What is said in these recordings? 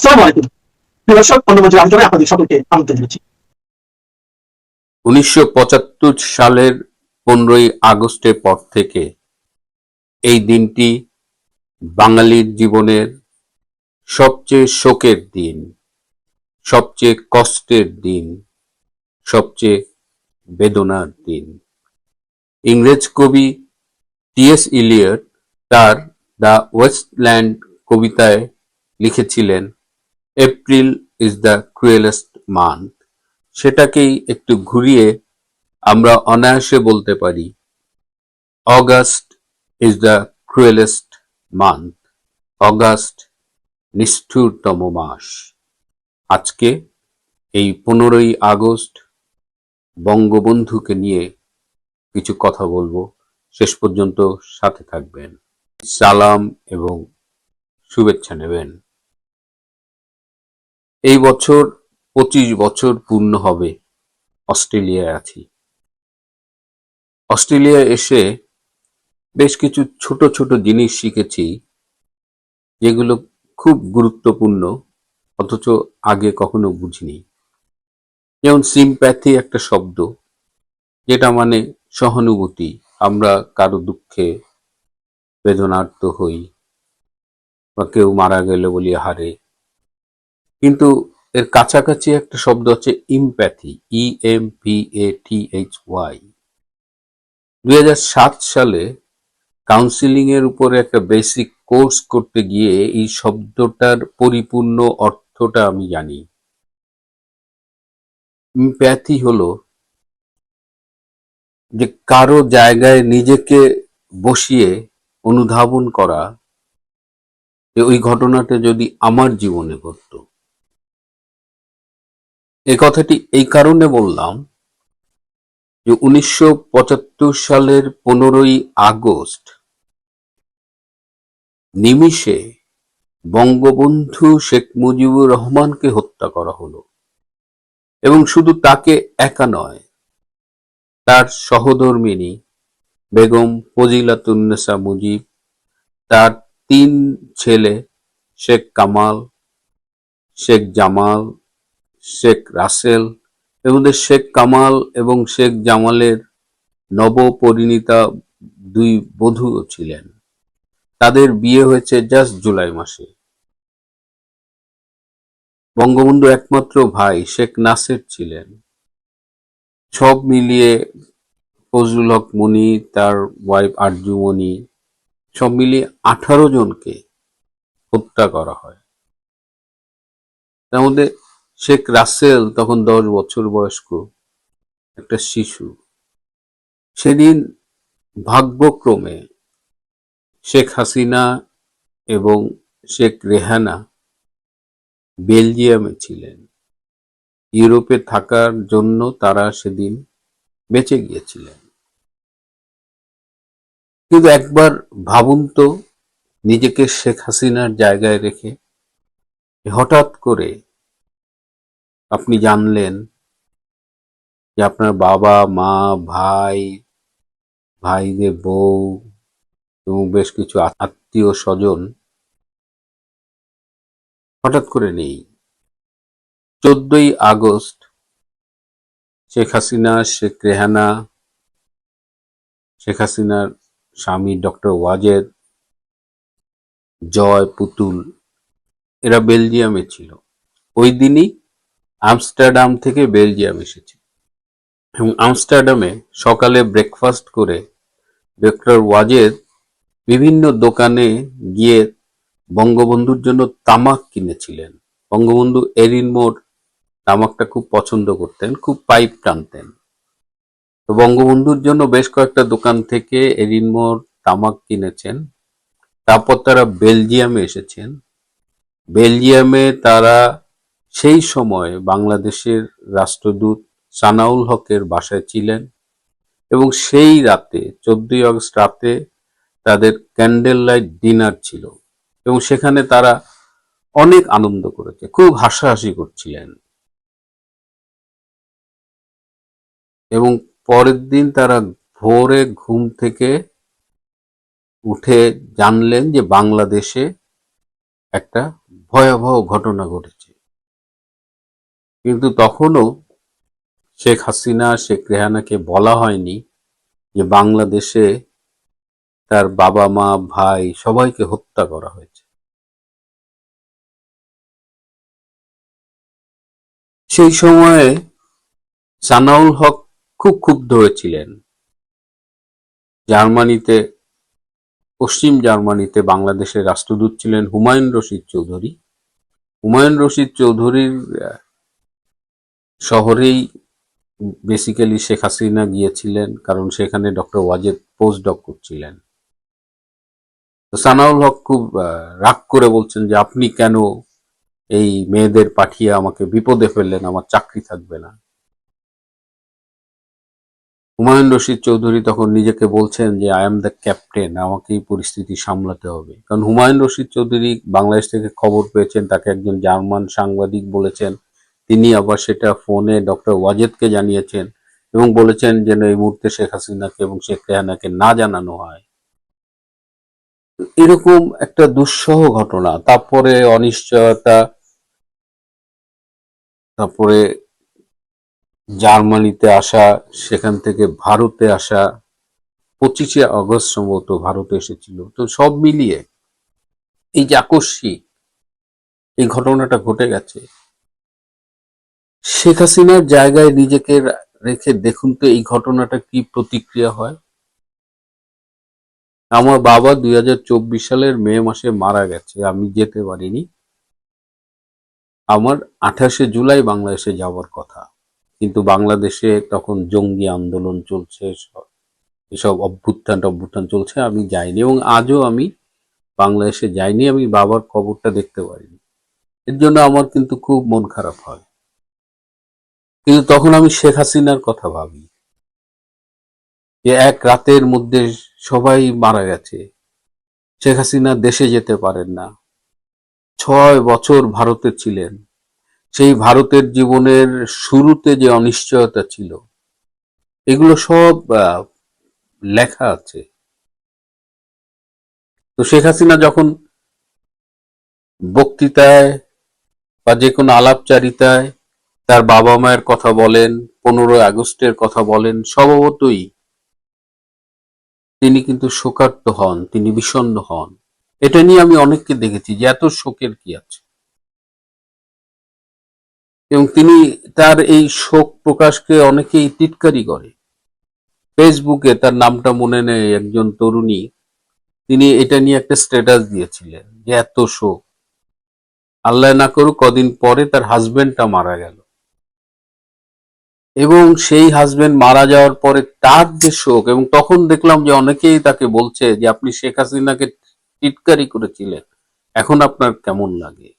আসসালামু আলাইকুম প্রিয় দর্শক, অন্য মঞ্চের আলোচনায় আপনাদের সকলকে আমন্ত্রণ জানাচ্ছি। ১৯৭৫ সালের ১৫ই আগস্টের পর থেকে এই দিনটি বাঙালির জীবনের সবচেয়ে শোকের দিন, সবচেয়ে কষ্টের দিন, সবচেয়ে বেদনার দিন। ইংরেজ কবি টি.এস. ইলিয়ট তার দ্য ওয়েস্টল্যান্ড কবিতায় লিখেছিলেন, April is the cruellest month. সেটাকেই একটু ঘুরিয়ে আমরা অনায়াসে বলতে পারি, August is the cruellest month. August নিষ্ঠুরতম মাস। আজকে এই 15ই আগস্ট বঙ্গবন্ধুকে নিয়ে কিছু কথা বলবো। শেষ পর্যন্ত সাথে থাকবেন। সালাম এবং শুভেচ্ছা নেবেন। এই বছর 25 বছর পূর্ণ হবে অস্ট্রেলিয়ায় আছি। অস্ট্রেলিয়ায় এসে বেশ কিছু ছোট ছোট জিনিস শিখেছি, যেগুলো খুব গুরুত্বপূর্ণ, অথচ আগে কখনো বুঝিনি। যেমন সিম্প্যাথি একটা শব্দ, যেটা মানে সহানুভূতি। আমরা কারো দুঃখে বেদনার্ত হই বা কেউ মারা গেল বলি হারে, কিন্তু এর কাছাকাছি একটা শব্দ আছে ইমপ্যাথি, EMPATHY। 2007 সালে কাউন্সিলিং এর উপরে একটা বেসিক কোর্স করতে গিয়ে এই শব্দটার পরিপূর্ণ অর্থটা আমি জানি। ইমপ্যাথি হলো যে কারো জায়গায় নিজেকে বসিয়ে অনুধাবন করা, যে ওই ঘটনাটা যদি আমার জীবনে ঘটতো। এই কথাটি এই কারণে বললাম যে 1975 সালের 15ই আগস্ট নিমিষে বঙ্গবন্ধু শেখ মুজিবুর রহমানকে হত্যা করা হলো, এবং শুধু তাকে একা নয়, তার সহধর্মিণী বেগম ফজিলাতুন্নেসা মুজিব, তার 3 ছেলে শেখ কামাল, শেখ জামাল, শেখ রাসেল, এবং শেখ কামাল এবং শেখ জামালের নবপরিণীতা 2 বধূও ছিলেন। তাদের বিয়ে হয়েছে জাস্ট জুলাই মাসে। বঙ্গবন্ধু একমাত্র ভাই শেখ নাসের ছিলেন। সব মিলিয়ে ফজলুল হক মনি, তার ওয়াইফ আরজু মনি, সব মিলিয়ে 18 জনকে হত্যা করা হয়। তার মধ্যে শেখ রাসেল তখন 10 বছর বয়স্ক একটা শিশু। সেদিন ভাগ্যক্রমে শেখ হাসিনা এবং শেখ রেহানা বেলজিয়ামে ছিলেন। ইউরোপে থাকার জন্য তারা সেদিন বেঁচে গিয়েছিলেন। কিন্তু একবার ভাবুন তো, নিজেকে শেখ হাসিনার জায়গায় রেখে, হঠাৎ করে আপনি জানলেন যে আপনার বাবা, মা, ভাই, ভাইদের বউ এবং বেশ কিছু আত্মীয় স্বজন হঠাৎ করে নেই। 14ই আগস্ট শেখ হাসিনা, শেখ রেহানা, শেখ হাসিনার স্বামী ডক্টর ওয়াজেদ, জয়, পুতুল, এরা বেলজিয়ামে ছিল। ওই দিনই আমস্টারডাম থেকে বেলজিয়াম এসেছে, এবং আমস্টারডামে সকালে ব্রেকফাস্ট করে ডক্টর ওয়াজেদ বিভিন্ন দোকানে গিয়ে বঙ্গবন্ধুর জন্য তামাক কিনেছিলেন। বঙ্গবন্ধু এরিনমোর তামাকটা খুব পছন্দ করতেন, খুব পাইপ টানতেন। তো বঙ্গবন্ধুর জন্য বেশ কয়েকটা দোকান থেকে এরিনমোর তামাক কিনেছেন। তারপর তারা বেলজিয়ামে এসেছেন। বেলজিয়ামে তারা সেই সময় বাংলাদেশের রাষ্ট্রদূত সানাউল হকের বাসায় ছিলেন, এবং সেই রাতে 14ই আগস্ট রাতে তাদের ক্যান্ডেল লাইট ডিনার ছিল, এবং সেখানে তারা অনেক আনন্দ করেছে, খুব হাসাহাসি করছিলেন। এবং পরের দিন তারা ভোরে ঘুম থেকে উঠে জানলেন যে বাংলাদেশে একটা ভয়াবহ ঘটনা ঘটেছে, কিন্তু তখনও শেখ হাসিনা শেখ রেহানাকে বলা হয়নি যে বাংলাদেশে তার বাবা মা ভাই সবাইকে হত্যা করা হয়েছে। সেই সময়ে সানাউল হক খুব ক্ষুব্ধ হয়েছিলেন। জার্মানিতে, পশ্চিম জার্মানিতে বাংলাদেশের রাষ্ট্রদূত ছিলেন হুমায়ুন রশিদ চৌধুরী। হুমায়ুন রশিদ চৌধুরীর শহরেই বেসিক্যালি শেখ হাসিনা গিয়েছিলেন, কারণ সেখানে ডক্টর ওয়াজেদ পোস্ট ডক করছিলেন। তো সানাউল হক খুব রাগ করে বলছেন যে আপনি কেন এই মেয়েদের পাঠিয়ে আমাকে বিপদে ফেললেন, আমার চাকরি থাকবে না। হুমায়ুন রশিদ চৌধুরী তখন নিজেকে বলছেন যে আই এম দ্য ক্যাপ্টেন, আমাকে এই পরিস্থিতি সামলাতে হবে। কারণ হুমায়ুন রশিদ চৌধুরী বাংলাদেশ থেকে খবর পেয়েছেন, তাকে একজন জার্মান সাংবাদিক বলেছেন, তিনি আবার সেটা ফোনে ডক্টর ওয়াজেদকে জানিয়েছেন এবং বলেছেন যেন এই মুহূর্তে শেখ হাসিনাকে এবং শেখ রেহানাকে না জানানো হয়। এরকম একটা দুঃসহ ঘটনা, তারপরে অনিশ্চয়তা, তারপরে জার্মানিতে আসা, সেখান থেকে ভারতে আসা, 25শে আগস্ট সম্ভবত ভারতে এসেছিল। তো সব মিলিয়ে এই যে আকস্মিক এই ঘটনাটা ঘটে গেছে, শেখ হাসিনার জায়গায় নিজেকে রেখে দেখুন তো এই ঘটনাটা কি প্রতিক্রিয়া হয়। আমার বাবা 2024 সালের মে মাসে মারা গেছে, আমি যেতে পারিনি। আমার 28শে জুলাই বাংলাদেশে যাওয়ার কথা, কিন্তু বাংলাদেশে তখন জঙ্গি আন্দোলন চলছে, এসব অভ্যুত্থান চলছে, আমি যাইনি এবং আজও আমি বাংলাদেশে যাইনি, আমি বাবার কবরটা দেখতে পারিনি। এর জন্য আমার কিন্তু খুব মন খারাপ হয়। কিন্তু তখন আমি শেখ হাসিনার কথা ভাবি যে এক রাতের মধ্যে সবাই মারা গেছে, শেখ হাসিনা দেশে যেতে পারেন না, 6 বছর ভারতে ছিলেন, সেই ভারতের জীবনের শুরুতে যে অনিশ্চয়তা ছিল এগুলো সব লেখা আছে। তো শেখ হাসিনা যখন বক্তৃতায় বা যে কোনো আলাপচারিতায় তার বাবা মায়ের কথা বলেন, 15ই আগস্টের কথা বলেন, স্বভাবতই তিনি কিন্তু শোকার্ত হন, তিনি বিষণ্ণ হন। এটা নিয়ে আমি অনেককে দেখেছি যে এত শোকের কি আছে, এবং তিনি তার এই শোক প্রকাশকে অনেকেই টিটকারি করে। ফেসবুকে তার নামটা মনে নেই, একজন তরুণী, তিনি এটা নিয়ে একটা স্ট্যাটাস দিয়েছিলেন যে এত শোক, আল্লাহ না করুক কদিন পরে তার হাজবেন্ডটা মারা গেল, এবং সেই হাজবেন্ড মারা যাওয়ার পরে তার যে শোক, এবং তখন দেখলাম যে অনেকেই তাকে বলছে যে আপনি শেখ হাসিনাকে টিটকারি করেছিলেন, এখন আপনার কেমন লাগে।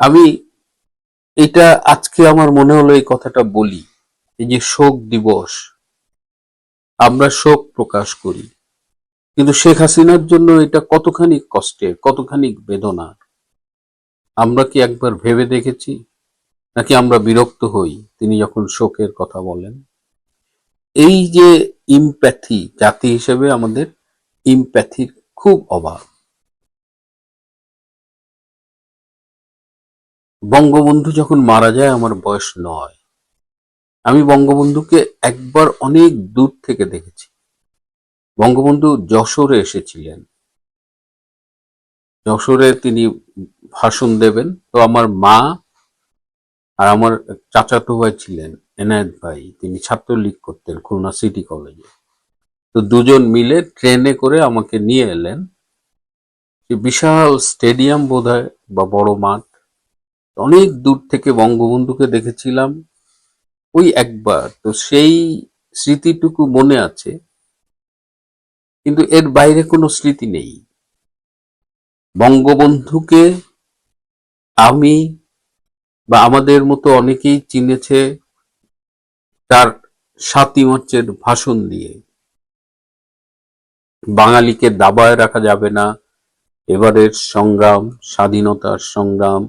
আমি এটা আজকে আমার মনে হলো এই কথাটা বলি, এই যে শোক দিবস, আমরা শোক প্রকাশ করি, কিন্তু শেখ হাসিনার জন্য এটা কতখানি কষ্টের, কতখানি বেদনার, আমরা কি একবার ভেবে দেখেছি? নাকি আমরা বিরক্ত হই তিনি যখন শোকের কথা বলেন? এই যে ইমপ্যাথি, জাতি হিসেবে আমাদের ইমপ্যাথির খুব অভাব। বঙ্গবন্ধু যখন মারা যায় আমার বয়স 9, আমি বঙ্গবন্ধুকে একবার অনেক দূর থেকে দেখেছি। বঙ্গবন্ধু যশোরে এসেছিলেন, যশোরে তিনি ভাষণ দেবেন, তো আমার মা আর আমার চাচাতো ভাই ছিলেন এনায়েত ভাই, তিনি ছাত্রলীগ করতেন খুলনা সিটি কলেজে। তো দুজন মিলে ট্রেনে করে আমাকে নিয়ে এলেন, যে বিশাল স্টেডিয়াম বোধহয় বা বড় মাঠ, অনেক দূর থেকে বঙ্গবন্ধুকে দেখেছিলাম ওই একবার। তো সেই স্মৃতিটুকু মনে আছে, কিন্তু এর বাইরে কোনো স্মৃতি নেই। বঙ্গবন্ধুকে আমি বা আমাদের মতো অনেকেই চিনেছে তার 7ই মার্চের ভাষণ দিয়ে, বাঙালিকে দাবায় রাখা যাবে না, এবারের সংগ্রাম, স্বাধীনতার সংগ্রাম,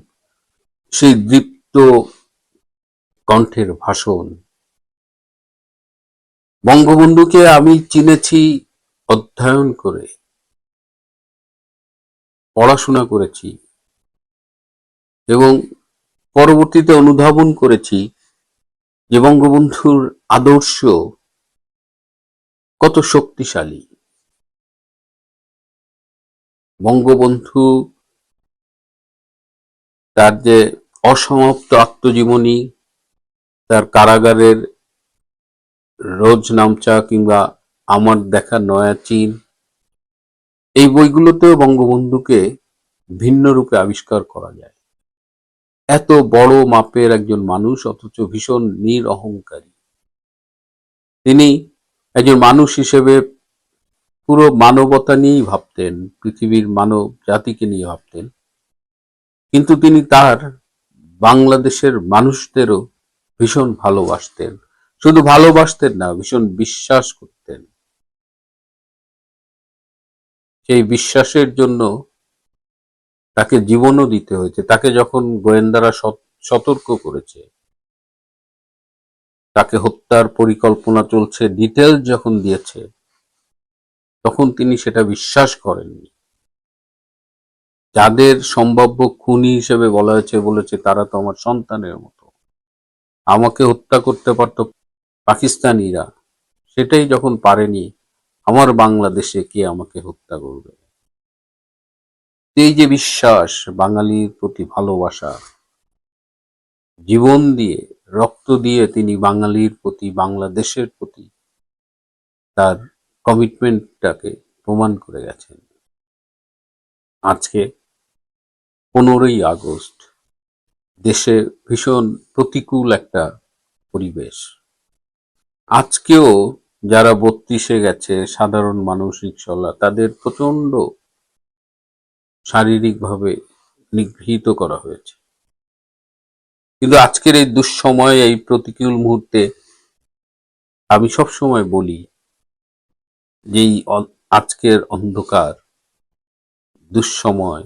সেই দীপ্ত কণ্ঠের ভাষণ। বঙ্গবন্ধুকে আমি চিনেছি অধ্যয়ন করে, পড়াশোনা করেছি, এবং পরবর্তীতে অনুধাবন করেছি যে বঙ্গবন্ধুর আদর্শ কত শক্তিশালী। বঙ্গবন্ধু তার যে অসমাপ্ত আত্মজীবনী, তার কারাগারের রোজ নামচা কিংবা আমার দেখা নয়া চীন, এই বইগুলোতেও বঙ্গবন্ধুকে ভিন্ন রূপে আবিষ্কার করা যায়। এত বড় মাপের একজন মানুষ, অথচ ভীষণ নিরহংকারী। তিনি একজন মানুষ হিসেবে পুরো মানবতা নিয়েই ভাবতেন, পৃথিবীর মানব জাতিকে নিয়ে ভাবতেন, কিন্তু তিনি তার বাংলাদেশের মানুষদেরও ভীষণ ভালোবাসতেন। শুধু ভালোবাসতেন না, ভীষণ বিশ্বাস করতেন। সেই বিশ্বাসের জন্য তাকে জীবনও দিতে হয়েছে। তাকে যখন গোয়েন্দারা সতর্ক করেছে, তাকে হত্যার পরিকল্পনা চলছে, ডিটেলস যখন দিয়েছে, তখন তিনি সেটা বিশ্বাস করেননি। যাদের সম্ভাব্য খুনি হিসেবে বলা হয়েছে, বলেছে তারা তো আমার সন্তানের মতো, আমাকে হত্যা করতে পারত পাকিস্তানিরা, সেটাই যখন পারেনি, আমার বাংলাদেশে কে আমাকে হত্যা করবে। এই যে বিশ্বাস, বাঙালির প্রতি ভালোবাসা, জীবন দিয়ে, রক্ত দিয়ে তিনি বাঙালির প্রতি, বাংলাদেশের প্রতি তার কমিটমেন্টটাকে প্রমাণ করে গেছেন। আজকে 15ই আগস্ট, দেশে ভীষণ প্রতিকূল একটা পরিবেশ। আজকেও যারা 32-এ গেছে, সাধারণ মানুষ, রিকশাওয়ালা, তাদের প্রচন্ড শারীরিকভাবে নিগৃহীত করা হয়েছে। কিন্তু আজকের এই দুঃসময়ে, এই প্রতিকূল মুহূর্তে আমি সবসময় বলি যে আজকের অন্ধকার দুঃসময়,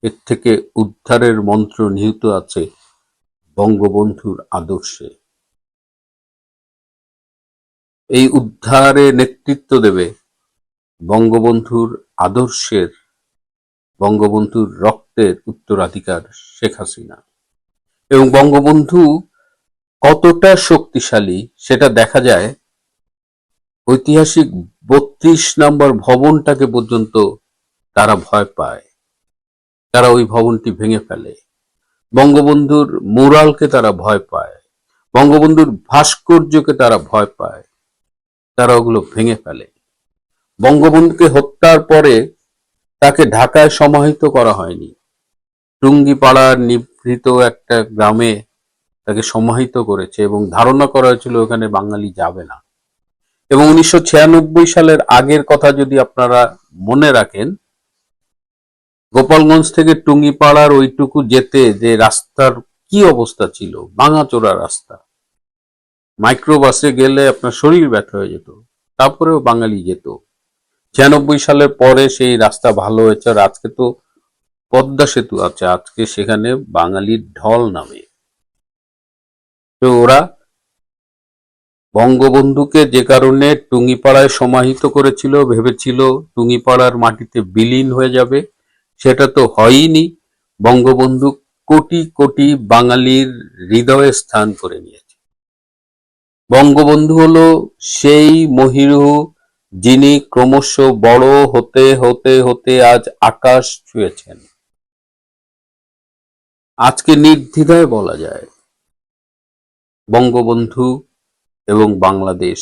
এর থেকে উদ্ধারের মন্ত্র নিহিত আছে বঙ্গবন্ধুর আদর্শে। এই উদ্ধারে নেতৃত্ব দেবে বঙ্গবন্ধুর আদর্শের, বঙ্গবন্ধুর রক্তের উত্তরাধিকার শেখ হাসিনা। এবং বঙ্গবন্ধু কতটা শক্তিশালী সেটা দেখা যায়, ঐতিহাসিক 32 নম্বর ভবনটাকে পর্যন্ত তারা ভয় পায়, তারা ওই ভবনটি ভেঙে ফেলে। বঙ্গবন্ধুর মুরালকে তারা ভয় পায়, বঙ্গবন্ধুর ভাস্কর্যকে তারা ভয় পায়, তারা ওগুলো ভেঙে ফেলে। বঙ্গবন্ধুকে হত্যার পরে তাকে ঢাকায় সমাহিত করা হয়নি, টুঙ্গিপাড়ার নিভৃত একটা গ্রামে তাকে সমাহিত করেছে, এবং ধারণা করা হয়েছিল ওখানে বাঙালি যাবে না। এবং 1996 সালের আগের কথা যদি আপনারা মনে রাখেন, গোপালগঞ্জ থেকে টুঙ্গিপাড়ার ওইটুকু যেতে যে রাস্তার কি অবস্থা ছিল, ভাঙাচোরা রাস্তা, মাইক্রোবাসে গেলে আপনার শরীর ব্যথা হয়ে যেত, তারপরেও বাঙালি যেত। 96 সালের পরে সেই রাস্তা ভালো হয়েছে, আর আজকে তো পদ্মা সেতু আছে, আজকে সেখানে বাঙালির ঢল নামে। তো ওরা বঙ্গবন্ধুকে যে কারণে টুঙ্গিপাড়ায় সমাহিত করেছিল, ভেবেছিল টুঙ্গিপাড়ার মাটিতে বিলীন হয়ে যাবে, সেটা তো হয়নি। বঙ্গবন্ধু কোটি কোটি বাঙালির হৃদয়ে স্থান করে নিয়েছে। বঙ্গবন্ধু হলো সেই মহিরুহ যিনি ক্রমশ বড় হতে হতে হতে আজ আকাশ ছুঁয়েছেন। আজকে নির্দ্বিধায় বলা যায় বঙ্গবন্ধু এবং বাংলাদেশ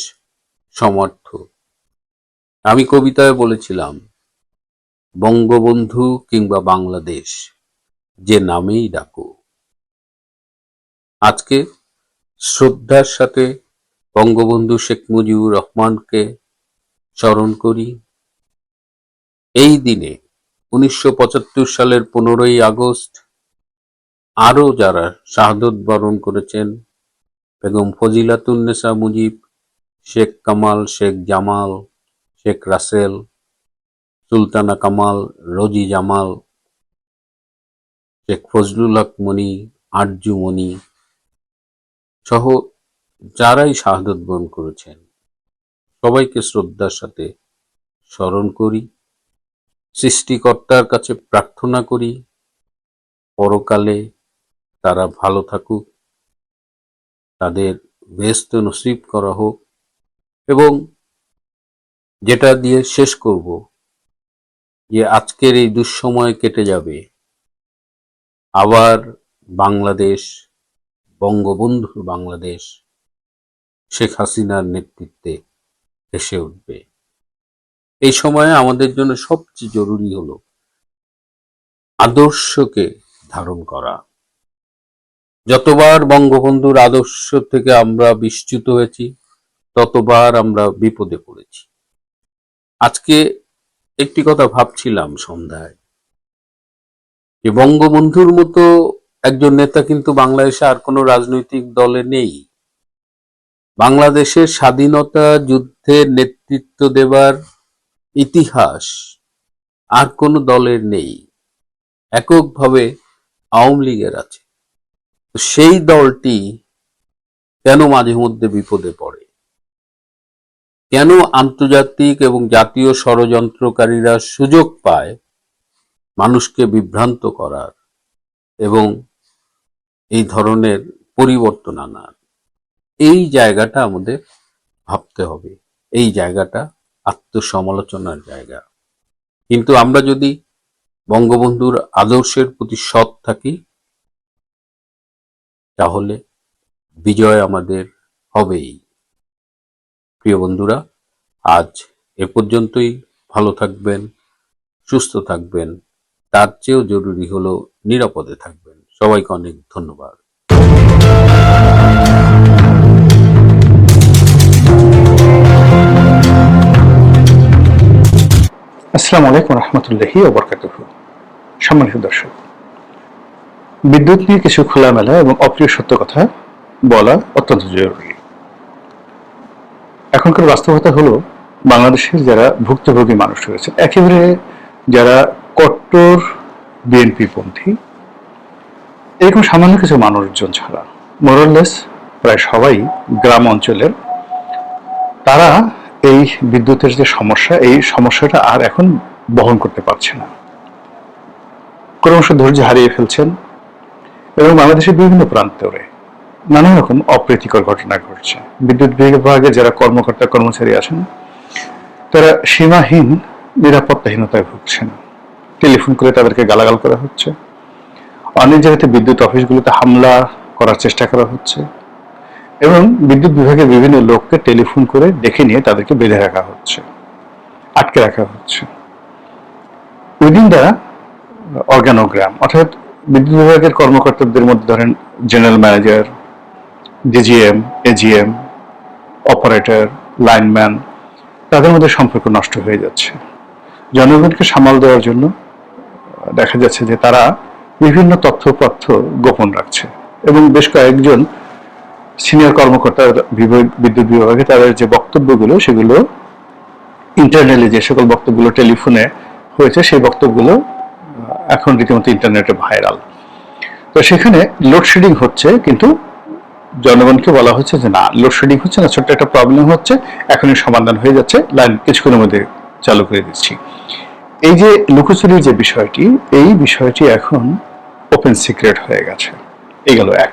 সমর্থ। আমি কবিতায় বলেছিলাম, বঙ্গবন্ধু কিংবা বাংলাদেশ, যে নামেই ডাকো। আজকে শ্রদ্ধার সাথে বঙ্গবন্ধু শেখ মুজিবুর রহমানকে স্মরণ করি। এই দিনে 1975 সালের 15ই আগস্ট আরো যারা শাহাদত বরণ করেছেন, বেগম ফজিলাতুন্নেসা মুজিব, শেখ কামাল, শেখ জামাল, শেখ রাসেল, সুলতানা কামাল, রোজি জামাল, শেখ ফজলুল হক মনি, আরজু মনি সহ যারাই শাহাদত বরণ করেছেন, সবাইকে শ্রদ্ধার সাথে স্মরণ করি। সৃষ্টিকর্তার কাছে প্রার্থনা করি পরকালে তারা ভালো থাকুক, তাদের বেহেশত নসিব করা হোক। এবং যেটা দিয়ে শেষ করব, যে আজকের এই দুঃসময় কেটে যাবে, আবার বাংলাদেশ, বঙ্গবন্ধুর বাংলাদেশ শেখ হাসিনার নেতৃত্বে ভেসে উঠবে। এই সময়ে আমাদের জন্য সবচেয়ে জরুরি হলো আদর্শকে ধারণ করা। যতবার বঙ্গবন্ধুর আদর্শ থেকে আমরা বিচ্যুত হয়েছি, ততবার আমরা বিপদে পড়েছি। আজকে একটি কথা ভাবছিলাম সন্ধ্যায়, যে বঙ্গবন্ধুর মতো একজন নেতা কিন্তু বাংলাদেশে আর কোনো রাজনৈতিক দলে নেই। বাংলাদেশের স্বাধীনতা যুদ্ধের নেতৃত্ব দেবার ইতিহাস আর কোনো দলের নেই, এককভাবে আওয়ামী লীগের আছে। সেই দলটি কেন মাঝে মধ্যে বিপদে পড়ে, কেন আন্তর্জাতিক এবং জাতীয় ষড়যন্ত্রকারীরা সুযোগ পায় মানুষকে বিভ্রান্ত করার এবং এই ধরনের পরিবর্তন আনার? এই জায়গাটা আমাদের ভাবতে হবে। এই জায়গাটা আত্মসমালোচনার জায়গা। কিন্তু আমরা যদি বঙ্গবন্ধুর আদর্শের প্রতি সৎ থাকি, তাহলে বিজয় আমাদের হবেই। প্রিয় বন্ধুরা, আজ এ পর্যন্তই। ভালো থাকবেন, সুস্থ থাকবেন, তার চেয়েও জরুরি হলো নিরাপদে থাকবেন। সবাইকে অনেক ধন্যবাদ। আসসালামু আলাইকুম রহমতুল্লাহি ওয়া বারাকাতুহু। সম্মানিত দর্শক, বিদ্যুৎ নিয়ে কিছু খোলামেলা এবং অপ্রিয় সত্য কথা বলা অত্যন্ত জরুরি। এখনকার বাস্তবতা হলো, বাংলাদেশের যারা ভুক্তভোগী মানুষ রয়েছে, একেবারে যারা কট্টর বিএনপি পন্থী, এরকম সামান্য কিছু মানুষজন ছাড়া মোরাললেস প্রায় সবাই গ্রাম অঞ্চলের, তারা এই বিদ্যুতের যে সমস্যা, এই সমস্যাটা আর এখন বহন করতে পারছে না। ক্রমশ ধৈর্য হারিয়ে ফেলছেন এবং বাংলাদেশের বিভিন্ন প্রান্তরে নানা রকম অপ্রীতিকর ঘটনা ঘটছে। বিদ্যুৎ বিভাগে যারা কর্মকর্তা কর্মচারী আছেন, তারা সীমাহীন নিরাপত্তাহীনতায় ভুগছেন। টেলিফোন করে তাদেরকে গালাগাল করা হচ্ছে, অনেক জায়গাতে বিদ্যুৎ অফিসগুলোতে হামলা করার চেষ্টা করা হচ্ছে এবং বিদ্যুৎ বিভাগের বিভিন্ন লোককে টেলিফোন করে ডেকে নিয়ে তাদেরকে বেঁধে রাখা হচ্ছে, আটকে রাখা হচ্ছে উইদিন দ্য অর্গানোগ্রাম। অর্থাৎ বিদ্যুৎ বিভাগের কর্মকর্তাদের মধ্যে ধরেন general manager, DGM, AGM, operator, lineman, তাদের মধ্যে সম্পর্ক নষ্ট হয়ে যাচ্ছে। জনগণকে সামাল দেওয়ার জন্য দেখা যাচ্ছে যে তারা বিভিন্ন তথ্যপত্র গোপন রাখছে এবং বেশ কয়েকজন সিনিয়র কর্মকর্তা বিদ্যুৎ বিভাগে তাদের যে বক্তব্যগুলো, সেগুলো ইন্টারনালি যে সকল বক্তব্যগুলো টেলিফোনে হয়েছে, সেই বক্তব্যগুলো এখন রীতিমতো ইন্টারনেটে ভাইরাল। তো সেখানে লোডশেডিং হচ্ছে, কিন্তু জনগণকে বলা হচ্ছে যে না, লোডশেডিং হচ্ছে না, ছোট্ট একটা প্রবলেম হচ্ছে, এখনই সমাধান হয়ে যাচ্ছে, লাইন কিছুক্ষণের মধ্যে চালু করে দিচ্ছি। এই যে লুকোচুরির যে বিষয়টি, এই বিষয়টি এখন ওপেন সিক্রেট হয়ে গেছে। এই গেল এক।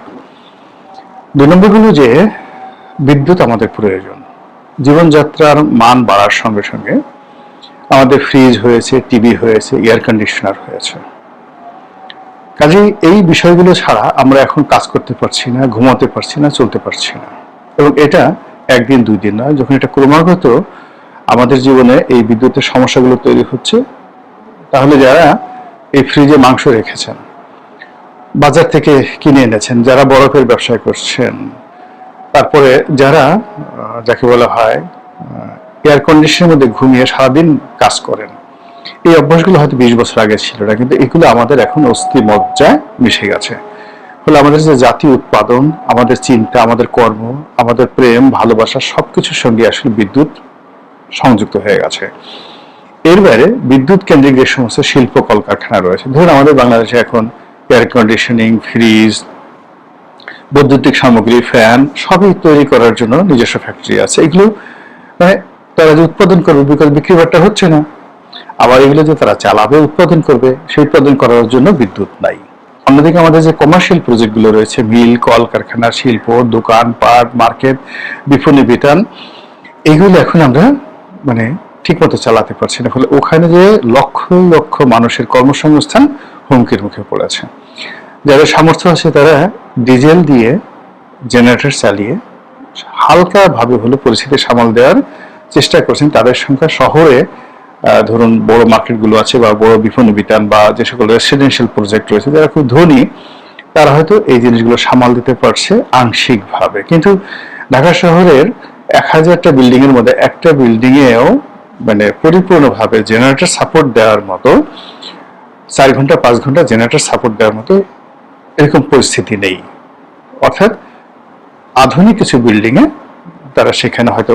দুই নম্বর হলো যে বিদ্যুৎ আমাদের প্রয়োজন। জীবনযাত্রার মান বাড়ার সঙ্গে সঙ্গে আমাদের ফ্রিজ হয়েছে, টিভি হয়েছে, এয়ার কন্ডিশনার হয়েছে। কাজেই এই বিষয়গুলো ছাড়া আমরা এখন কাজ করতে পারছি না, ঘুমাতে পারছি না, চলতে পারছি না। এবং এটা একদিন দুই দিন নয়, যখন এটা ক্রমাগত আমাদের জীবনে এই বিদ্যুতের সমস্যাগুলো তৈরি হচ্ছে, তাহলে যারা এই ফ্রিজে মাংস রেখেছেন, বাজার থেকে কিনে এনেছেন, যারা বরফের ব্যবসা করছেন, তারপরে যারা যাকে বলা হয় এয়ার কন্ডিশনের মধ্যে ঘুমিয়ে সারাদিন কাজ করেন, এই অভ্যাসগুলো হয়তো 20 বছর আগে ছিল না, কিন্তু এগুলো আমাদের এখন অস্থি মজ্জায় মিশে গেছে। ফলে আমাদের যে জাতীয় উৎপাদন, আমাদের চিন্তা, আমাদের কর্ম, আমাদের প্রেম, ভালোবাসা, সবকিছুর সঙ্গে আসলে বিদ্যুৎ সংযুক্ত হয়ে গেছে। এর বাইরে বিদ্যুৎ কেন্দ্রিক যে সমস্ত শিল্প কলকারখানা রয়েছে, ধরুন আমাদের বাংলাদেশে এখন এয়ার কন্ডিশনিং, ফ্রিজ, বৈদ্যুতিক সামগ্রী, ফ্যান সবই তৈরি করার জন্য নিজস্ব ফ্যাক্টরি আছে। এগুলো মানে তারা যে উৎপাদন করবে, বিক্রি বাট্টা হচ্ছে না। আবার এগুলো যে তারা চালাবে, উৎপাদন করবে, সেই উৎপাদন করার জন্য বিদ্যুৎ নাই। অন্যদিকে আমাদের যে কমার্শিয়াল প্রজেক্টগুলো রয়েছে, মিল, কলকারখানা, শিল্প, দোকান পাট, মার্কেট, বিপণী বিতান, এইগুলো এখন আমরা মানে ঠিক মতো চালাতে পারছি না। ফলে ওখানে যে লক্ষ লক্ষ মানুষের কর্মসংস্থান হুমকির মুখে পড়েছে। যাদের সামর্থ্য আছে তারা ডিজেল দিয়ে জেনারেটর চালিয়ে হালকা ভাবে হলে পরিস্থিতি সামাল দেওয়ার চেষ্টা করছেন। তাদের সংখ্যা শহরে ধরুন বড় মার্কেটগুলো আছে বা বড় বিপণী বিতান বা যে সকল রেসিডেন্সিয়াল প্রজেক্ট রয়েছে, যারা খুব ধনী তারা হয়তো এই জিনিসগুলো সামাল দিতে পারছে আংশিকভাবে। কিন্তু ঢাকা শহরের 1000টা বিল্ডিং এর মধ্যে একটা বিল্ডিং এও মানে পরিপূর্ণভাবে জেনারেটর সাপোর্ট দেওয়ার মতো 4 ঘন্টা 5 ঘন্টা জেনারেটর সাপোর্ট দেওয়ার মতো এরকম পরিস্থিতি নেই। অর্থাৎ আধুনিক কিছু বিল্ডিং এ তারা সেখানে হয়তো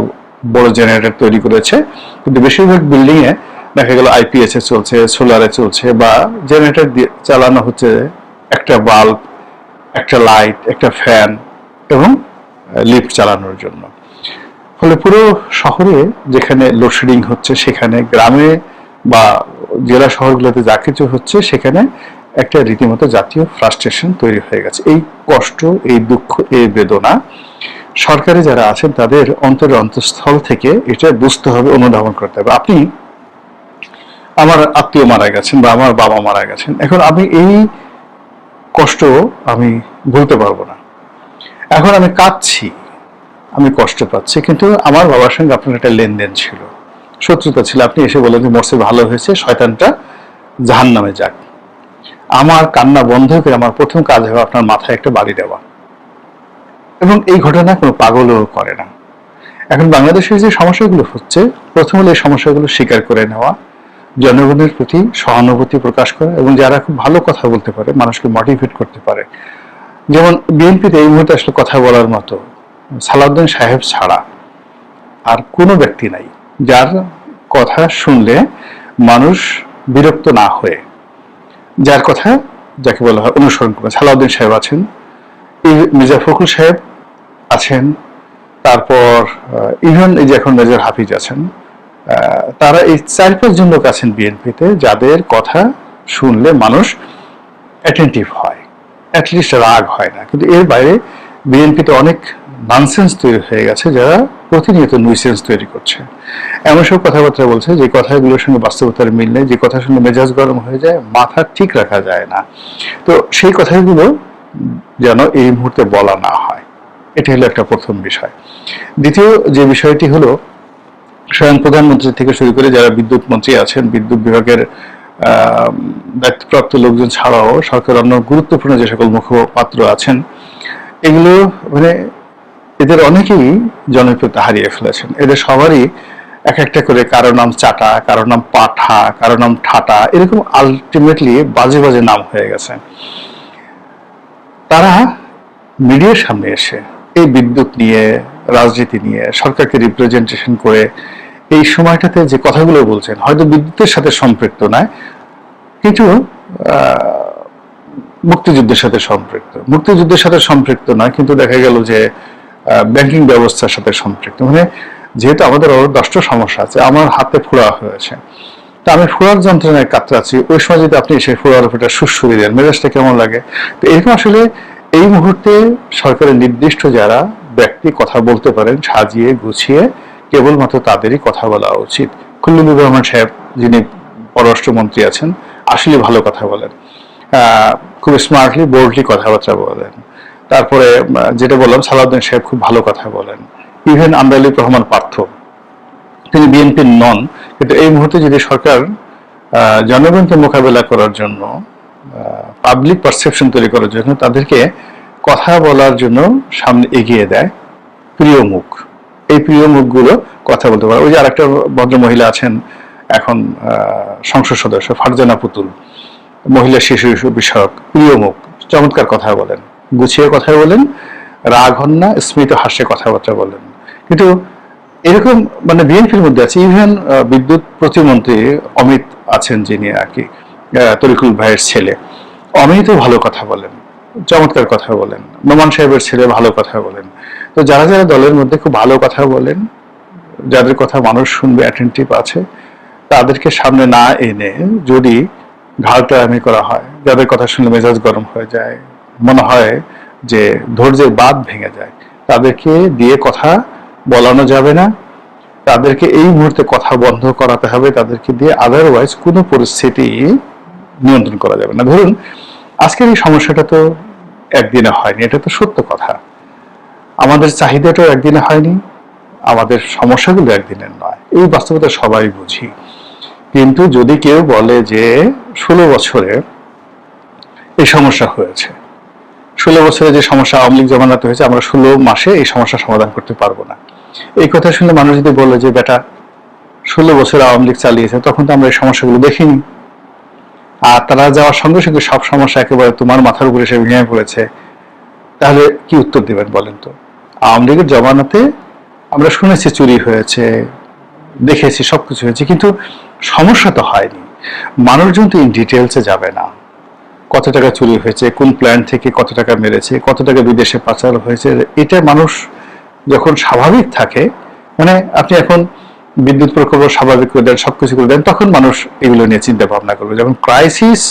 বড় জেনারেটর তৈরি করেছে, কিন্তু বেশিরভাগ বিল্ডিং এ দেখা গেল আইপিএস এ চলছে, সোলারে চলছে, বা জেনারেটর দিয়ে চালানো হচ্ছে একটা বাল্ব, একটা লাইট, একটা ফ্যান এবং লিফট চালানোর জন্য। ফলে পুরো শহরে যেখানে লোডশেডিং হচ্ছে, সেখানে গ্রামে বা জেলা শহরগুলোতে যা কিছু হচ্ছে সেখানে একটা রীতিমতো জাতীয় ফ্রাস্ট্রেশন তৈরি হয়ে গেছে। এই কষ্ট, এই দুঃখ, এই বেদনা সরকারে যারা আছেন তাদের অন্তরের অন্তঃস্থল থেকে এটা বুঝতে হবে, অনুধাবন করতে হবে। আপনি আমার আত্মীয় মারা গেছেন বা আমার বাবা মারা গেছেন, এখন আমি এই কষ্ট আমি ভুলতে পারবো না। এখন আমি কাঁদছি, আমি কষ্ট পাচ্ছি, কিন্তু আমার বাবার সঙ্গে আপনার একটা লেনদেন ছিল, শত্রুতা ছিল। আপনি এসে বলেন যে মরছে ভালো হয়েছে, শয়তানটা জাহান্নামে যাক। আমার কান্না বন্ধ করে আমার প্রথম কাজ হবে আপনার মাথায় একটা বাড়ি দেওয়া, এবং এই ঘটনা কোনো পাগলও করে না। এখন বাংলাদেশের যে সমস্যাগুলো হচ্ছে, প্রথম হলো এই সমস্যাগুলো স্বীকার করে নেওয়া, জনগণের প্রতি সহানুভূতি প্রকাশ করা, এবং যারা খুব ভালো কথা বলতে পারে, মানুষকে মোটিভেট করতে পারে। যেমন বিএনপিতে এই মুহূর্তে আসলে কথা বলার মতো সালাউদ্দিন সাহেব ছাড়া আর কোনো ব্যক্তি নাই যার কথা শুনলে মানুষ বিরক্ত না হয়ে, যার কথা যাকে বলা হয় অনুসরণ করবে। সালাউদ্দিন সাহেব আছেন, মির্জা ফখরুল সাহেব আছেন, তারপর ইভেন এই যে এখন মেজর হাফিজ আছেন, তারা এই 4-5 জন লোক আছেন বিএনপিতে যাদের কথা শুনলে মানুষ অ্যাটেন্টিভ হয়, অ্যাটলিস্ট রাগ হয় না। কিন্তু এর বাইরে বিএনপিতে অনেক ননসেন্স তৈরি হয়ে গেছে যারা প্রতিনিয়ত নুইসেন্স তৈরি করছে, এমন সব কথাবার্তা বলছে যে কথাগুলোর সঙ্গে বাস্তবতার মিল নেই, যে কথা শুনে মেজাজ গরম হয়ে যায়, মাথা ঠিক রাখা যায় না। তো সেই কথাগুলো যেন এই মুহূর্তে বলা না হয়, এটা হলো একটা প্রথম বিষয়। দ্বিতীয় যে বিষয়টি হলো, স্বয়ং প্রধানমন্ত্রী থেকে শুরু করে যারা বিদ্যুৎ মন্ত্রী আছেন, বিদ্যুৎ বিভাগের দায়িত্বপ্রাপ্ত লোকজন ছাড়াও সরকার অন্য গুরুত্বপূর্ণ যে সকল মুখপাত্র আছেন, এগুলো মানে এদের অনেকেই জনপ্রিয়তা হারিয়ে ফেলেছেন। এদের সবারই এক একটা করে কারো নাম চাটা, কারো নাম পাঠা, কারো নাম ঠাটা, এরকম আলটিমেটলি বাজে বাজে নাম হয়ে গেছে। তারা মিডিয়ার সামনে এসে এই বিদ্যুৎ নিয়ে, রাজনীতি নিয়ে, সরকারকে রিপ্রেজেন্টেশন করে এই সময়টাতে যে কথাগুলো বলছেন, হয়তো বিদ্যুতের সাথে সম্পৃক্ত নয়, কিন্তু মুক্তিযুদ্ধের সাথে সম্পৃক্ত, মুক্তিযুদ্ধের সাথে সম্পৃক্ত নয়, কিন্তু দেখা গেল যে ব্যাংকিং ব্যবস্থার সাথে সম্পৃক্ত। মানে যেহেতু আমাদের আরো 10টা সমস্যা আছে, আমার হাতে ফোড়া হয়েছে, তা আমি ফোড়ার যন্ত্রণায় কাতরাচ্ছি, ওই সময় যদি আপনি সেই ফোড়ার উপরটা সুরসুরি দেন, মেজাজটা কেমন লাগে? তো এরকম আসলে এই মুহূর্তে সরকারের নির্দিষ্ট যারা ব্যক্তি কথা বলতে পারেন সাজিয়ে গুছিয়ে, কেবলমাত্র তাদেরই কথা বলা উচিত। খলিলুর রহমান সাহেব যিনি পররাষ্ট্রমন্ত্রী আছেন, আসলে ভালো কথা বলেন, খুব স্মার্টলি বোল্ডলি কথাবার্তা বলেন। তারপরে যেটা বললাম, সালাউদ্দিন সাহেব খুব ভালো কথা বলেন। ইভেন আমদালিব রহমান পার্থ, তিনি বিএনপির নন, কিন্তু এই মুহূর্তে যদি সরকার জনগণকে মোকাবেলা করার জন্য, পাবলিক পারসেপশন তৈরি করার জন্য তাদেরকে কথা বলার জন্য সামনে এগিয়ে দেয়, প্রিয় মুখ, এই প্রিয় মুখগুলো কথা বলতে পারে। ওই যে আরেকটা ভদ্র মহিলা আছেন এখন সংসদ সদস্য, ফারজানা পুতুল, মহিলা শিশু বিষয়ক, প্রিয় মুখ, চমৎকার কথা বলেন, গুছিয়ে কথা বলেন, রাগ হন না, স্মিত হাস্যে কথাবার্তা বলেন। কিন্তু এরকম মানে বিএনপির মধ্যে আছে। ইভেন বিদ্যুৎ প্রতিমন্ত্রী অমিত আছেন, যিনি আর কি তরিকুল ভাইয়ের ছেলে, অমিতও ভালো কথা বলেন, চমৎকার কথা বলেন। নোমান সাহেবের ছেলে ভালো কথা বলেন। তো যারা যারা দলের মধ্যে খুব ভালো কথা বলেন, যাদের কথা মানুষ শুনবে, অ্যাটেন্টিভ আছে, তাদেরকে সামনে না এনে যদি ঘাড়টামি করা হয়, যাদের কথা শুনলে মেজাজ গরম হয়ে যায়, মনে হয় যে ধৈর্যের বাঁধ ভেঙে যায়, তাদেরকে দিয়ে কথা বলানো যাবে না, তাদেরকে এই মুহূর্তে কথা বন্ধ করাতে হবে, তাদেরকে দিয়ে আদারওয়াইজ কোনো পরিস্থিতি নিয়ন্ত্রণ করা যাবে না। ধরুন আজকের এই সমস্যাটা তো একদিনে হয়নি, এটা তো সত্য কথা। আমাদের চাহিদাটাও একদিনে হয়নি, আমাদের সমস্যাগুলো একদিনের নয়, এই বাস্তবতা সবাই বুঝি। কিন্তু যদি কেউ বলে যে 16 বছরে এই সমস্যা হয়েছে, 16 বছরে যে সমস্যা আওয়ামী লীগ জমানাতে হয়েছে, আমরা 16 মাসে এই সমস্যার সমাধান করতে পারবো না, এই কথা শুনে মানুষ যদি বলে যে বেটা 16 বছর আওয়ামী লীগ চালিয়েছে, তখন তো আমরা এই সমস্যাগুলো দেখিনি, আর তারা যাওয়ার সঙ্গে সঙ্গে সব সমস্যা একেবারে তোমার মাথার উপরে এসে ভেঙে পড়েছে, তাহলে কি উত্তর দেবেন বলেন তো? আওয়ামী লীগের জমানাতে আমরা শুনেছি চুরি হয়েছে, দেখেছি সবকিছু হয়েছে, কিন্তু সমস্যা তো হয়নি। মানুষজন তো ইন ডিটেলসে যাবে না, কত টাকা চুরি হয়েছে, কোন প্ল্যান থেকে কত টাকা মেরেছে, কত টাকা বিদেশে পাচার হয়েছে, এটা মানুষ যখন স্বাভাবিক থাকে, মানে আপনি এখন বিদ্যুৎ প্রকল্প স্বাভাবিক করে দেন, সবকিছু করে দেন, তখন মানুষ এগুলো নিয়ে চিন্তা ভাবনা করবে। যখন ক্রাইসিস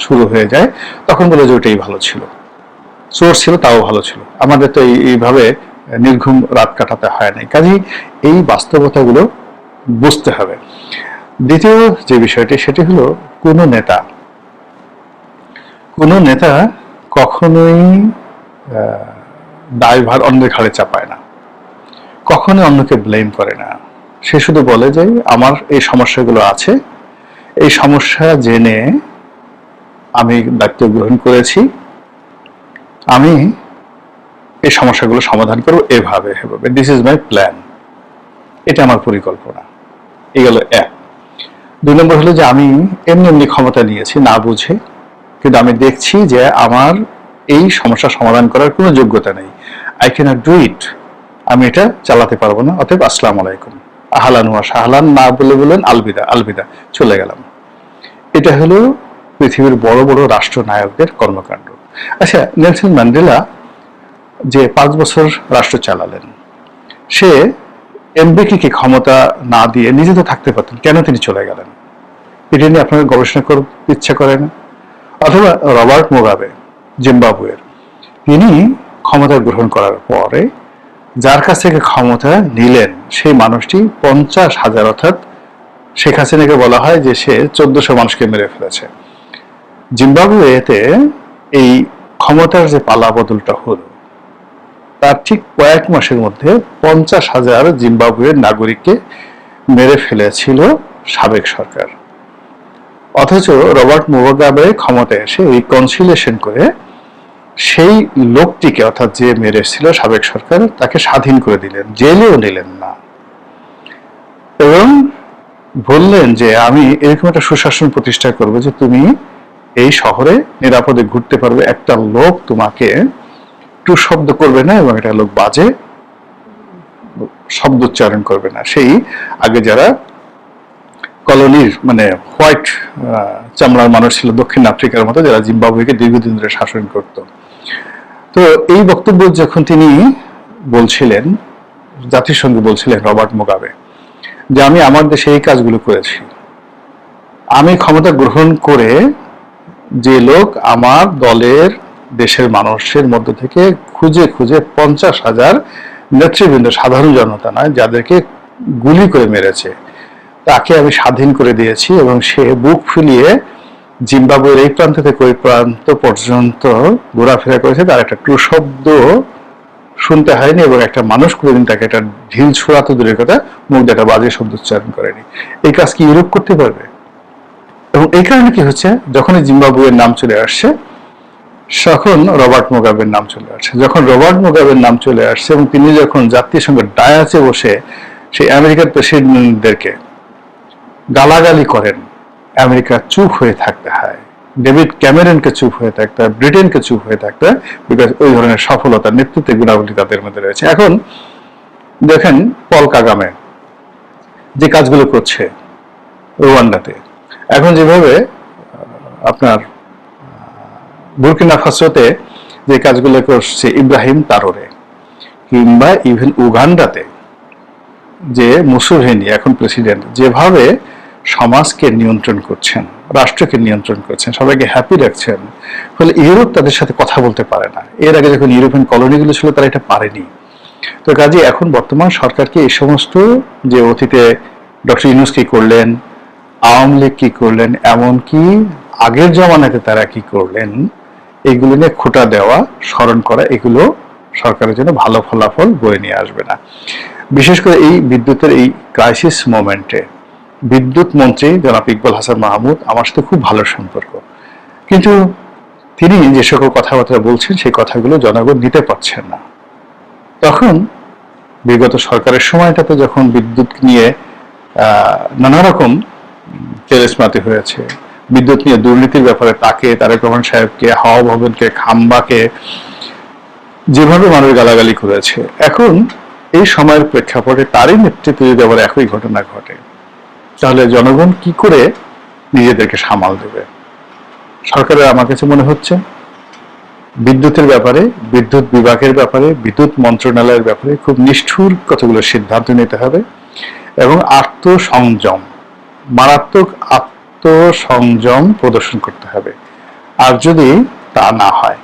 শুরু হয়ে যায় তখন বলে যে ওটাই ভালো ছিল, সোর্স ছিল তাও ভালো ছিল, আমাদের তো এইভাবে নির্ঘুম রাত কাটাতে হয় নাই। কাজেই এই বাস্তবতাগুলো বুঝতে হবে। দ্বিতীয় যে বিষয়টি, সেটি হলো কোনো নেতা কখনোই দায়ভার অন্যের ঘাড়ে চাপায় না, কখনোই অন্যকে ব্লেম করে না। সে শুধু বলে যে আমার এই সমস্যাগুলো আছে, এই সমস্যা জেনে আমি দায়িত্ব গ্রহণ করেছি, আমি এই সমস্যাগুলো সমাধান করবো এভাবে এভাবে, দিস ইজ মাই প্ল্যান, এটা আমার পরিকল্পনা। এই গেল এক। 2 নম্বর হলো যে আমি এমনি ক্ষমতা নিয়েছি না বুঝে, কিন্তু আমি দেখছি যে আমার এই সমস্যা সমাধান করার কোনো যোগ্যতা নেই, আই ক্যানট ডু ইট, আমি এটা চালাতে পারবো না, অতএব আসসালামু আলাইকুম, আহলান ওয়া সাহলান, না বলে বলেন আলবিদা আলবিদা, চলে গেলাম। এটা হলো পৃথিবীর বড় বড় রাষ্ট্রনায়কদের কর্মকাণ্ড। আচ্ছা, নেলসন ম্যান্ডেলা যে 5 বছর রাষ্ট্র চালালেন, সে এমবিকে ক্ষমতা না দিয়ে নিজে তো থাকতে পারতেন, কেন তিনি চলে গেলেন? এটা নিয়ে আপনাদের গবেষণা করতে ইচ্ছা করে না? অথবা রবার্ট মুগাবে জিম্বাবুয়ের, তিনি ক্ষমতা গ্রহণ করার পরে যার কাছ থেকে ক্ষমতা নিলেন সেই মানুষটি 50,000, অর্থাৎ শেখ হাসিনাকে বলা হয় যে সে 1400 মানুষকে মেরে ফেলেছে। জিম্বাবুয়েতে এই ক্ষমতার যে পালা বদলটা হলো, তার ঠিক কয়েক মাসের মধ্যে 50,000 জিম্বাবুয়ের নাগরিককে মেরে ফেলেছিল সাবেক সরকার। অথচ রবার্ট মুগাবে ক্ষমতায় এসে রিকনসিলিয়েশন করে সেই লোকটিকে, অর্থাৎ যে মেরেছিল সাবেক সরকার, তাকে স্বাধীন করে দিলেন, জেলেও নিলেন না, এবং বললেন যে আমি এরকম একটা সুশাসন প্রতিষ্ঠা করবো যে তুমি এই শহরে নিরাপদে ঘুরতে পারবে, একটা লোক তোমাকে টু শব্দ করবে না, এবং একটা লোক বাজে শব্দ উচ্চারণ করবে না। সেই আগে যারা কলোনির মানে হোয়াইট চামড়ার মানুষ ছিল দক্ষিণ আফ্রিকার মতো, যারা জিম্বাবুয়েকে দীর্ঘদিন ধরে শাসন করত। তো এই বক্তব্য যখন তিনি বলছিলেন, জাতিসংঘে বলছিলেন রবার্ট মুগাবে, যে আমি আমার দেশে এই কাজগুলো করেছি, আমি ক্ষমতা গ্রহণ করে যে লোক আমার দলের দেশের মানুষের মধ্য থেকে খুঁজে খুঁজে 50,000 নেতৃবৃন্দ, সাধারণ জনতা নয়, যাদেরকে গুলি করে মেরেছে, তাকে আমি স্বাধীন করে দিয়েছি, এবং সে বুক ফুলিয়ে জিম্বাবুয়ের এই প্রান্ত থেকে ওই প্রান্ত পর্যন্ত ঘোরাফেরা করেছে, তার একটা টু শব্দ শুনতে হয়নি, এবং একটা মানুষ কোনোদিন তাকে একটা ঢিল ছোড়াতে দূরের কথা মুখ দিয়ে একটা বাজে শব্দ উচ্চারণ করেনি। এই কাজ কি ইউরোপ করতে পারবে? এবং এই কারণে কি হচ্ছে, যখনই জিম্বাবুয়ের নাম চলে আসছে তখন রবার্ট মুগাবের নাম চলে আসছে। যখন রবার্ট মুগাবের নাম চলে আসছে এবং তিনি যখন জাতিসংঘের ডায়াসে বসে সেই আমেরিকার প্রেসিডেন্টদেরকে গালাগালি করেন, আমেরিকা চুপ হয়ে থাকতে হয়, ডেভিড ক্যামেরনকে চুপ হয়ে থাকতে হয়, ব্রিটেনকে চুপ হয়ে থাকতে হয়, বিকজ ওই ধরনের সফলতা, নেতৃত্বের গুণাবলী তাদের মধ্যে রয়েছে। এখন দেখেন পল কাগামে যে কাজগুলো করছে রুয়ান্ডাতে, এখন যেভাবে আপনার বুর্কিনা ফাসোতে যে কাজগুলো করছে ইব্রাহিম তারোরে, কিংবা ইভেন উগান্ডাতে যে মুসুভেনি এখন প্রেসিডেন্ট, যেভাবে সমাজকে নিয়ন্ত্রণ করছেন, রাষ্ট্রকে নিয়ন্ত্রণ করছেন, সবাইকে হ্যাপি রাখছেন, ফলে ইউরোপ তাদের সাথে কথা বলতে পারে না। এর আগে যখন ইউরোপিয়ান কলোনিগুলো ছিল তারা এটা পারেনি। তো কাজে এখন বর্তমান সরকারকে এই সমস্ত, যে অতীতে ডক্টর ইউনূস কি করলেন, আওয়ামী লীগ কি করলেন, এমনকি আগের জমানাতে তারা কি করলেন, এইগুলো নিয়ে খোঁটা দেওয়া, স্মরণ করা, এগুলো সরকারের জন্য ভালো ফলাফল বয়ে নিয়ে আসবে না। বিশেষ করে এই বিদ্যুতের এই ক্রাইসিস মোমেন্টে বিদ্যুৎ মন্ত্রী জনাব ইকবাল হাসান মাহমুদ আমার সাথে খুব ভালো সম্পর্ক, কিন্তু তিনি যে সকল কথাবার্তা বলছেন সেই কথাগুলো জনগণ নিতে পারছেন না। তখন বিগত সরকারের সময়টাতে যখন বিদ্যুৎ নিয়ে নানা রকম তেলেসমাতি হয়েছে, বিদ্যুৎ নিয়ে দুর্নীতির ব্যাপারে তাকে, তারেক রহমান সাহেবকে, হাওয়া ভবনকে, খাম্বাকে যেভাবে মানুষ গালাগালি করেছে, এখন এই সময়ের প্রেক্ষাপটে তারই নেতৃত্বে যদি আবার একই ঘটনা ঘটে, তাহলে জনগণ কি করে নিজেদেরকে সামাল দেবে? সরকারের আমার কাছে মনে হচ্ছে বিদ্যুতের ব্যাপারে, বিদ্যুৎ বিভাগের ব্যাপারে, বিদ্যুৎ মন্ত্রণালয়ের ব্যাপারে খুব নিষ্ঠুর কতগুলো সিদ্ধান্ত নিতে হবে এবং আত্মসংযম, মারাত্মক আত্মসংযম প্রদর্শন করতে হবে। আর যদি তা না হয়,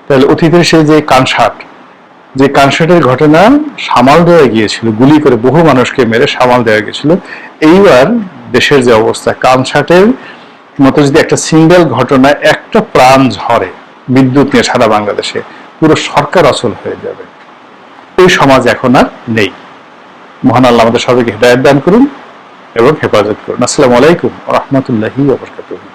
তাহলে অতীতের সেই যে কানসার্টের ঘটনা সামাল দেওয়া গিয়েছিল, গুলি করে বহু মানুষকে মেরে সামাল দেওয়া গিয়েছিল, এইবার দেশের যে অবস্থা, কানসার্টের মতো যদি একটা সিঙ্গেল ঘটনায় একটা প্রাণ ঝরে বিদ্যুৎ নিয়ে সারা বাংলাদেশে, পুরো সরকার অচল হয়ে যাবে। এই সমাজ এখন আর নেই। মহান আল্লাহ আমাদের সবাইকে হেদায়েত দান করুন এবং হেফাজত করুন। আসসালামু আলাইকুম ওয়া রাহমাতুল্লাহি ওয়া বারাকাতুহু।